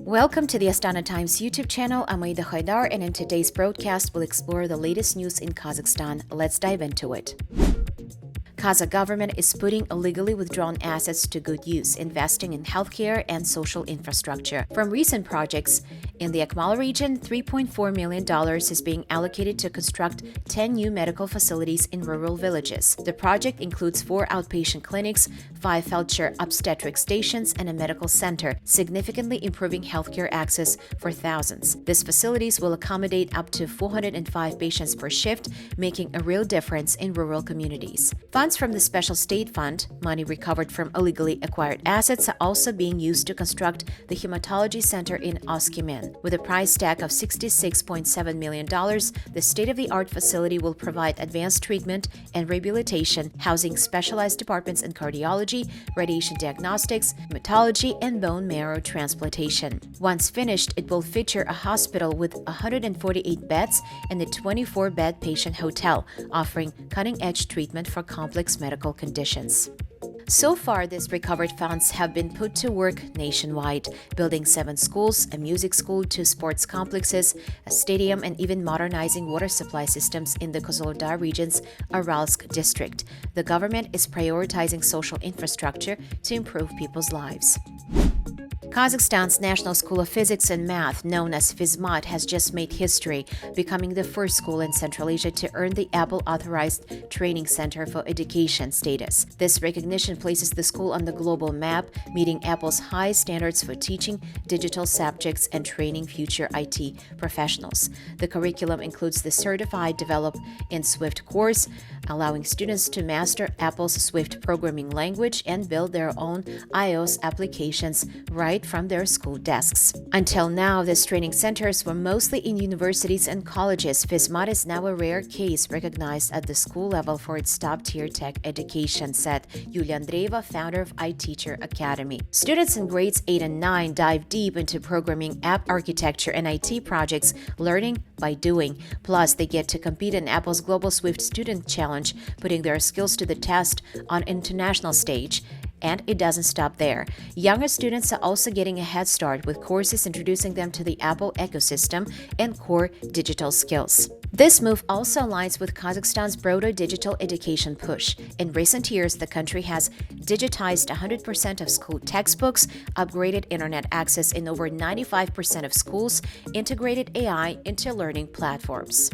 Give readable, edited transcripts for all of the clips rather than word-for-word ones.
Welcome to the Astana Times YouTube channel. I'm Aida Haidar, and in today's broadcast, we'll explore the latest news in Kazakhstan. Let's dive into it. Kazakh government is putting illegally withdrawn assets to good use, investing in healthcare and social infrastructure. From recent projects in the Akmola Region, $3.4 million is being allocated to construct 10 new medical facilities in rural villages. The project includes 4 outpatient clinics, 5 feldsher obstetric stations, and a medical center, significantly improving healthcare access for thousands. These facilities will accommodate up to 405 patients per shift, making a real difference in rural communities. Funds from the Special State Fund, money recovered from illegally acquired assets, are also being used to construct the Hematology Center in Oskemen. With a price tag of $66.7 million, the state-of-the-art facility will provide advanced treatment and rehabilitation, housing specialized departments in cardiology, radiation diagnostics, hematology, and bone marrow transplantation. Once finished, it will feature a hospital with 148 beds and a 24-bed patient hotel, offering cutting-edge treatment for complex medical conditions. So far, these recovered funds have been put to work nationwide, building 7 schools, a music school, 2 sports complexes, a stadium, and even modernizing water supply systems in the Kazakh region's Aralsk district. The government is prioritizing social infrastructure to improve people's lives. Kazakhstan's National School of Physics and Math, known as FIZMAT, has just made history, becoming the first school in Central Asia to earn the Apple Authorized Training Center for Education status. This recognition places the school on the global map, meeting Apple's high standards for teaching digital subjects and training future IT professionals. The curriculum includes the Certified Develop in Swift course, allowing students to master Apple's Swift programming language and build their own iOS applications right from their school desks. Until now, these training centers were mostly in universities and colleges. FIZMAT is now a rare case recognized at the school level for its top-tier tech education, said Yulia Andreeva, founder of iTeacher Academy. Students in grades 8 and 9 dive deep into programming, app architecture, and IT projects, learning by doing. Plus, they get to compete in Apple's Global Swift Student Challenge, putting their skills to the test on an international stage. And it doesn't stop there. Younger students are also getting a head start with courses introducing them to the Apple ecosystem and core digital skills. This move also aligns with Kazakhstan's broader digital education push. In recent years, the country has digitized 100% of school textbooks, upgraded internet access in over 95% of schools, integrated AI into learning platforms.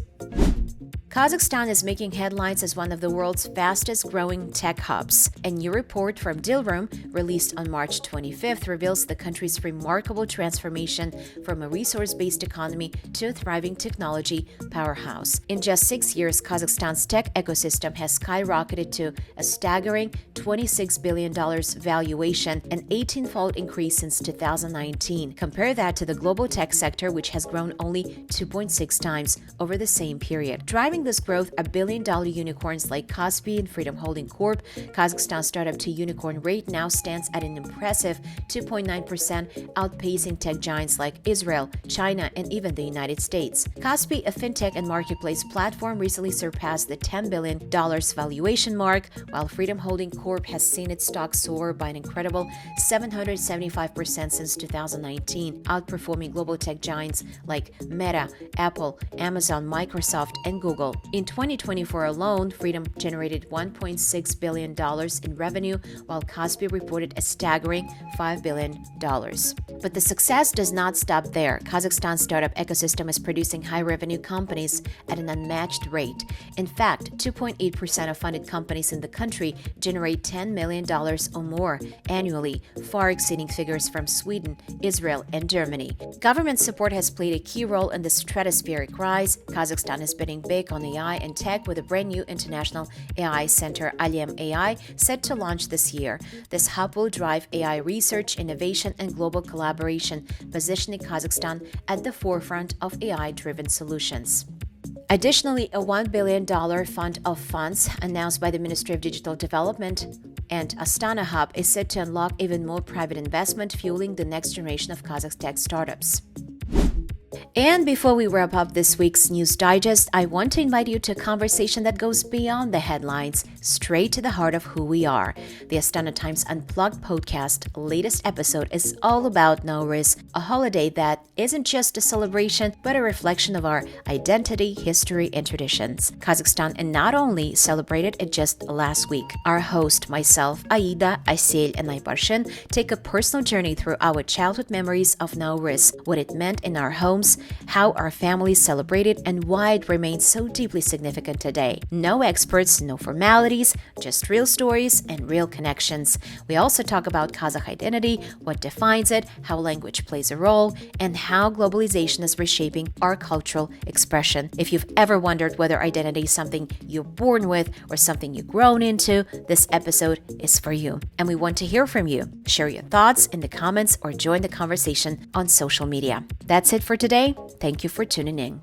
Kazakhstan is making headlines as one of the world's fastest-growing tech hubs. A new report from Dealroom, released on March 25th, reveals the country's remarkable transformation from a resource-based economy to a thriving technology powerhouse. In just 6 years, Kazakhstan's tech ecosystem has skyrocketed to a staggering $26 billion valuation, an 18-fold increase since 2019. Compare that to the global tech sector, which has grown only 2.6 times over the same period. Driving this growth are billion-dollar unicorns like Kaspi and Freedom Holding Corp. Kazakhstan's startup-to-unicorn rate now stands at an impressive 2.9%, outpacing tech giants like Israel, China, and even the United States. Kaspi, a fintech and marketplace platform, recently surpassed the $10 billion valuation mark, while Freedom Holding Corp has seen its stock soar by an incredible 775% since 2019, outperforming global tech giants like Meta, Apple, Amazon, Microsoft, and Google. In 2024 alone, Freedom generated $1.6 billion in revenue, while Kaspi reported a staggering $5 billion. But the success does not stop there. Kazakhstan's startup ecosystem is producing high-revenue companies at an unmatched rate. In fact, 2.8% of funded companies in the country generate $10 million or more annually, far exceeding figures from Sweden, Israel, and Germany. Government support has played a key role in the stratospheric rise. Kazakhstan is betting big on AI and tech with a brand new international AI center, Alem AI, set to launch this year. This hub will drive AI research, innovation, and global collaboration, positioning Kazakhstan at the forefront of AI-driven solutions. Additionally, a $1 billion fund of funds announced by the Ministry of Digital Development and Astana Hub is set to unlock even more private investment, fueling the next generation of Kazakh tech startups. And before we wrap up this week's News Digest, I want to invite you to a conversation that goes beyond the headlines. straight to the heart of who we are. The Astana Times Unplugged podcast latest episode is all about Nauryz, a holiday that isn't just a celebration, but a reflection of our identity, history, and traditions. Kazakhstan and not only celebrated it just last week. Our host, myself, Aida, Aysel, and Aybarshin take a personal journey through our childhood memories of Nauryz, what it meant in our homes, how our families celebrated, and why it remains so deeply significant today. No experts, no formalities, just real stories and real connections. We also talk about Kazakh identity, what defines it, how language plays a role, and how globalization is reshaping our cultural expression. If you've ever wondered whether identity is something you're born with or something you've grown into, this episode is for you. And we want to hear from you. Share your thoughts in the comments or join the conversation on social media. That's it for today. Thank you for tuning in.